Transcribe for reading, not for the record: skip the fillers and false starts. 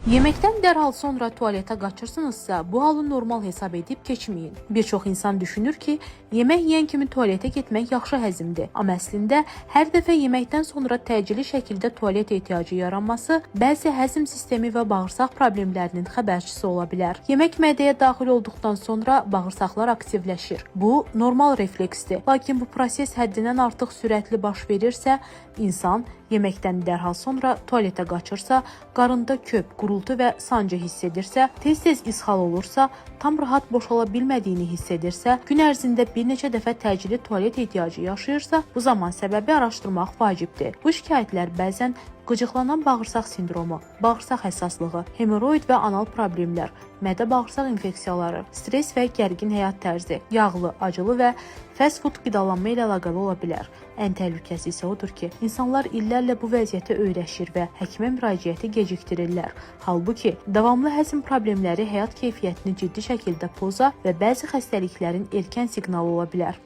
Yeməkdən dərhal sonra tualetə qaçırsınızsa, bu halı normal hesab edib keçməyin. Bir çox insan düşünür ki, yemək yeyən kimi tualetə getmək yaxşı həzmdir. Amma əslində hər dəfə yeməkdən sonra təcili şəkildə tualet ehtiyacı yaranması bəzi həzm sistemi və bağırsaq problemlərinin xəbərçisi ola bilər. Yemək mədəyə daxil olduqdan sonra bağırsaqlar aktivləşir. Bu normal refleksdir. Lakin bu proses həddindən artıq sürətli baş verirsə, insan yeməkdən dərhal sonra tualetə qaçırsa, qarında köp, gurultu və sancı hiss edirsə, tez-tez ishal olursa, tam rahat boşala bilmədiyini hiss edirsə, gün ərzində bir neçə dəfə təcili tualet ehtiyacı yaşayırsa, bu zaman səbəbi araşdırmaq vacibdir. Bu şikayətlər bəzən qıcıqlanan bağırsaq sindromu, bağırsaq həssaslığı, hemoroid və anal problemlər, mədə-bağırsaq infeksiyaları, stress və gərgin həyat tərzi, yağlı, acılı və fast food qidalanma ilə əlaqəli ola bilər. Ən təhlükəsi isə odur ki, insanlar illərlə bu vəziyyətə öyrəşir və həkimə müraciəti gecikdirirlər. Halbuki, davamlı həzm problemləri həyat keyfiyyətini ciddi şəkildə poza və bəzi xəstəliklərin erkən siqnalı ola bilər.